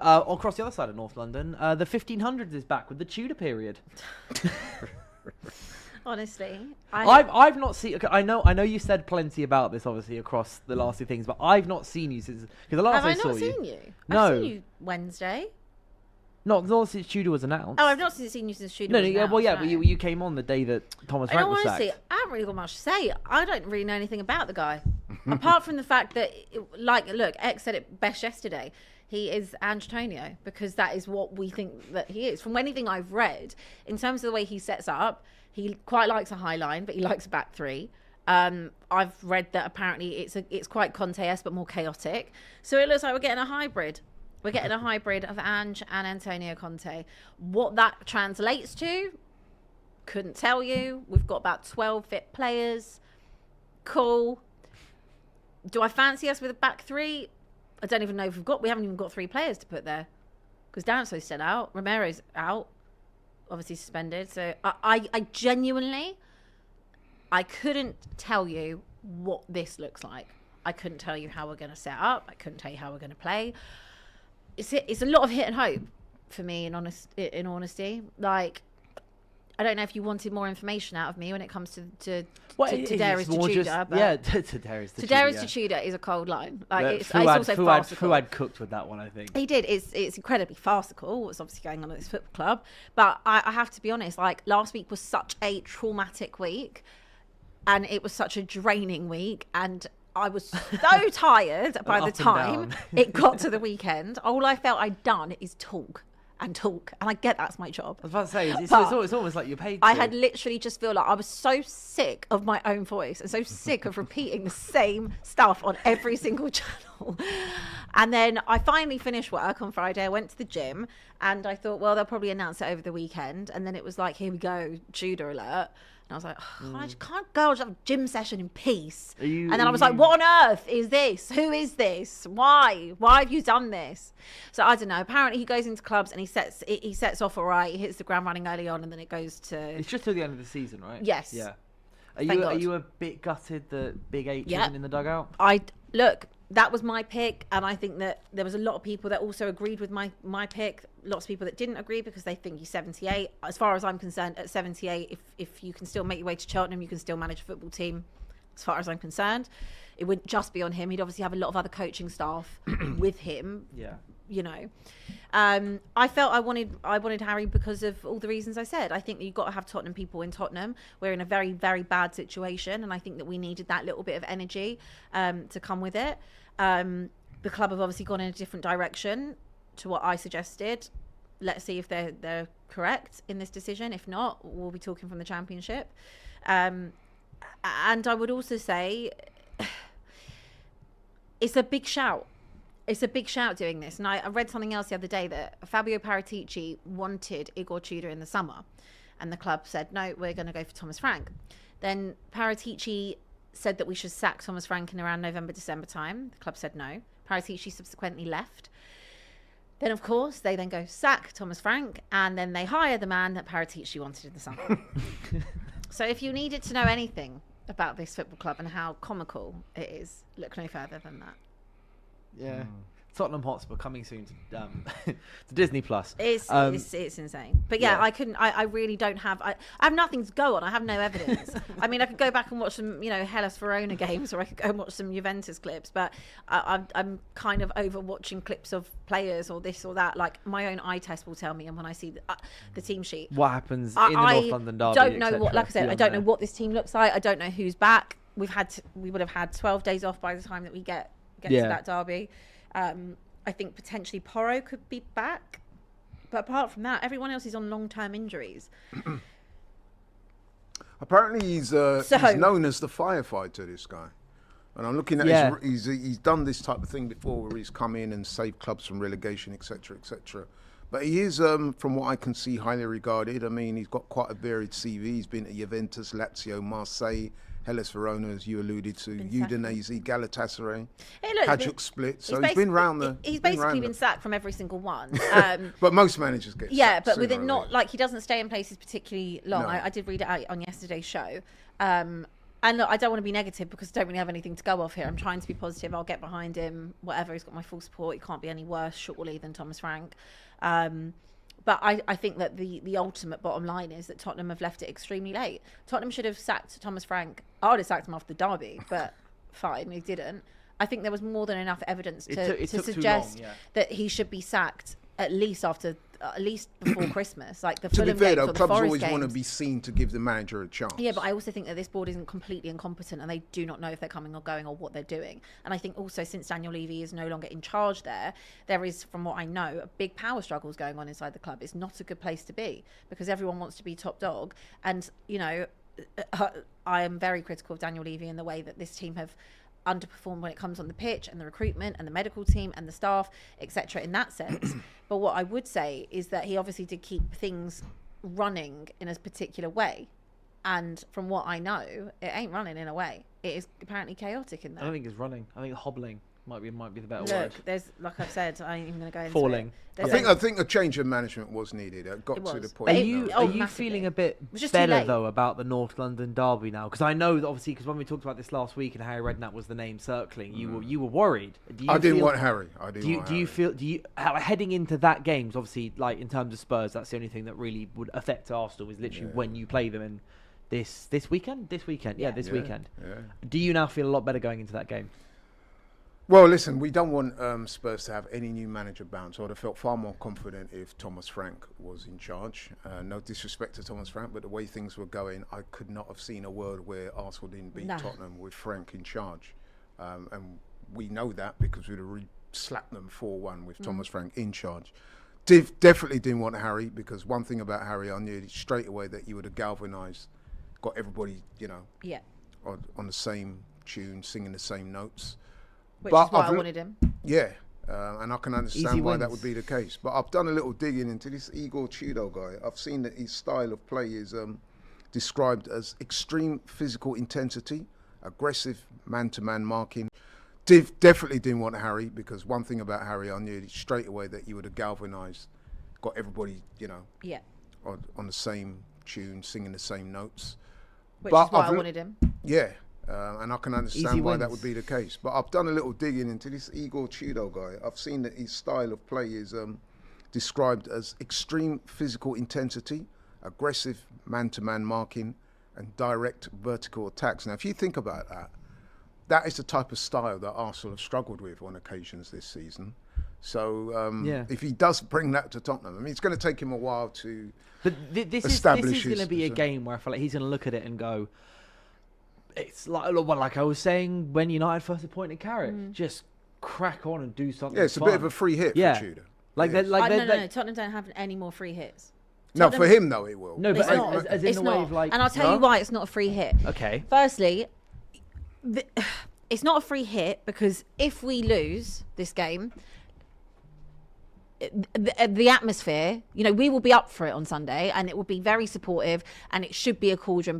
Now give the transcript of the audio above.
Across the other side of North London, the 1500s is back with the Tudor period. Honestly, I've not seen. Okay, I know you said plenty about this, obviously, across the last few things, but I've not seen you since because the last have I saw not seen you? No, I've seen you Wednesday. not since Tudor was announced. Oh, I've not seen you since Tudor. No, was yeah, announced, well, yeah, no. but you came on the day that Thomas Frank was honestly, sacked. I haven't really got much to say. I don't really know anything about the guy, apart from the fact that, look, X said it best yesterday. He is Antonio because that is what we think that he is. From anything I've read, in terms of the way he sets up, he quite likes a high line, but he likes a back three. I've read that apparently it's quite Conte-esque, but more chaotic. So it looks like we're getting a hybrid. We're getting a hybrid of Ange and Antonio Conte. What that translates to, couldn't tell you. We've got about 12 fit players. Cool. Do I fancy us with a back three? I don't even know if we haven't even got 3 players to put there. Because Danso's still out. Romero's out. Obviously suspended. So I genuinely, I couldn't tell you what this looks like. I couldn't tell you how we're going to set up. I couldn't tell you how we're going to play. It's a lot of hit and hope for me, in honesty. Like, I don't know if you wanted more information out of me when it comes to Darius to Tudor. Yeah, to Darius to Tudor. Darius to Tudor is a cold line. Like, it's also farcical. Fuad cooked with that one, I think. He did. It's incredibly farcical what's obviously going on at this football club. But I have to be honest, like, last week was such a traumatic week and it was such a draining week, and I was so tired by the time it got to the weekend. All I felt I'd done is talk. And I get that's my job. I was about to say, it's almost like you're paid to. I had literally just feel like I was so sick of my own voice and so sick of repeating the same stuff on every single channel. And then I finally finished work on Friday. I went to the gym and I thought, well, they'll probably announce it over the weekend. And then it was like, here we go, Tudor alert. And I was like, I just can't go. I'll just have a gym session in peace. And then I was like, what on earth is this? Who is this? Why? Why have you done this? So I don't know. Apparently he goes into clubs and he sets off all right. He hits the ground running early on, and then it goes to... It's just till the end of the season, right? Yes. Yeah. Are you a bit gutted that Big H isn't in the dugout? Look, that was my pick, and I think that there was a lot of people that also agreed with my pick. Lots of people that didn't agree because they think he's 78. As far as I'm concerned, at 78, if you can still make your way to Cheltenham, you can still manage a football team. As far as I'm concerned, it wouldn't just be on him. He'd obviously have a lot of other coaching staff with him. Yeah. You know, I felt I wanted Harry because of all the reasons I said. I think that you've got to have Tottenham people in Tottenham. We're in a very, very bad situation, and I think that we needed that little bit of energy to come with it. The club have obviously gone in a different direction to what I suggested. Let's see if they're correct in this decision. If not, we'll be talking from the Championship. And I would also say it's a big shout. It's a big shout doing this. And I read something else the other day that Fabio Paratici wanted Igor Tudor in the summer. And the club said, no, we're going to go for Thomas Frank. Then Paratici said that we should sack Thomas Frank in around November, December time. The club said no. Paratici subsequently left. Then, of course, they then go sack Thomas Frank, and then they hire the man that Paratici wanted in the summer. So if you needed to know anything about this football club and how comical it is, look no further than that. Yeah. Tottenham Hotspur coming soon to Disney Plus. It's insane. But yeah, I really don't have, I have nothing to go on. I have no evidence. I mean, I could go back and watch some, Hellas Verona games, or I could go and watch some Juventus clips, but I'm kind of over watching clips of players or this or that. Like, my own eye test will tell me, and when I see the team sheet, what happens in the North London derby, I don't know what, like I said, I don't know what this team looks like. I don't know who's back. We would have had 12 days off by the time that we get to that derby. I think potentially Porro could be back, but apart from that, everyone else is on long-term injuries. Apparently, he's known as the firefighter. This guy, and I'm looking at he's done this type of thing before, where he's come in and saved clubs from relegation, etc., etc. But he is, from what I can see, highly regarded. I mean, he's got quite a varied CV. He's been at Juventus, Lazio, Marseille, Hellas Verona, as you alluded to, Udinese, Galatasaray, Hajduk Split. So he's been round the... He's basically been sacked from every single one. But most managers get sacked. But within he doesn't stay in places particularly long. No. I did read it out on yesterday's show. And look, I don't want to be negative because I don't really have anything to go off here. I'm trying to be positive. I'll get behind him. Whatever. He's got my full support. He can't be any worse, surely, than Thomas Frank. But I think that the ultimate bottom line is that Tottenham have left it extremely late. Tottenham should have sacked Thomas Frank. I would have sacked him after the derby, but fine, he didn't. I think there was more than enough evidence to suggest that he should be sacked at least before Christmas, like the Fulham games or the clubs Forest always games. want to be seen to give the manager a chance. Yeah, but I also think that this board isn't completely incompetent and they do not know if they're coming or going or what they're doing. And I think also since Daniel Levy is no longer in charge there is, from what I know, a big power struggles going on inside the club. It's not a good place to be because everyone wants to be top dog. And, you know, I am very critical of Daniel Levy in the way that this team have underperformed when it comes on the pitch and the recruitment and the medical team and the staff, etc. in that sense. But what I would say is that he obviously did keep things running in a particular way. And from what I know, it ain't running in a way. It is apparently chaotic in there. I don't think it's running. I think hobbling might be the better Look, word. there's, like I've said, I ain't even going to go into Falling. it. I think a change of management was needed. It got to the point. Are you feeling a bit better though about the North London derby now? Because I know that obviously, because when we talked about this last week and Harry Redknapp was the name circling, you were worried. I didn't want Harry. Do you feel heading into that game? 'Cause obviously, like in terms of Spurs, that's the only thing that really would affect Arsenal is literally when you play them in this weekend. This weekend. Yeah. Do you now feel a lot better going into that game? Well, listen, we don't want Spurs to have any new manager bounce. I would have felt far more confident if Thomas Frank was in charge. No disrespect to Thomas Frank, but the way things were going, I could not have seen a world where Arsenal didn't beat Tottenham with Frank in charge. And we know that because we'd have slapped them 4-1 with Thomas Frank in charge. Definitely didn't want Harry because one thing about Harry, I knew straight away that he would have galvanised, got everybody, on the same tune, singing the same notes. Which is why I wanted him. Yeah, and I can understand why that would be the case. But I've done a little digging into this Igor Tudor guy. I've seen that his style of play is described as extreme physical intensity, aggressive man-to-man marking. Definitely didn't want Harry because one thing about Harry, I knew straight away that he would have galvanised, got everybody, on the same tune, singing the same notes. Which is why I wanted him. Yeah. And I can understand why that would be the case. But I've done a little digging into this Igor Tudor guy. I've seen that his style of play is described as extreme physical intensity, aggressive man-to-man marking, and direct vertical attacks. Now, if you think about that, that is the type of style that Arsenal have struggled with on occasions this season. So if he does bring that to Tottenham, I mean, it's going to take him a while to establish this is going to be a game where I feel like he's going to look at it and go, it's like I was saying when United first appointed Carrick, just crack on and do something. Yeah, it's fun. A bit of a free hit for Tudor. No, Tottenham don't have any more free hits. No, for him though it will. No, but as in the way of like, and I'll tell you why it's not a free hit. Okay. Firstly, it's not a free hit because if we lose this game, the atmosphere, we will be up for it on Sunday, and it will be very supportive, and it should be a cauldron.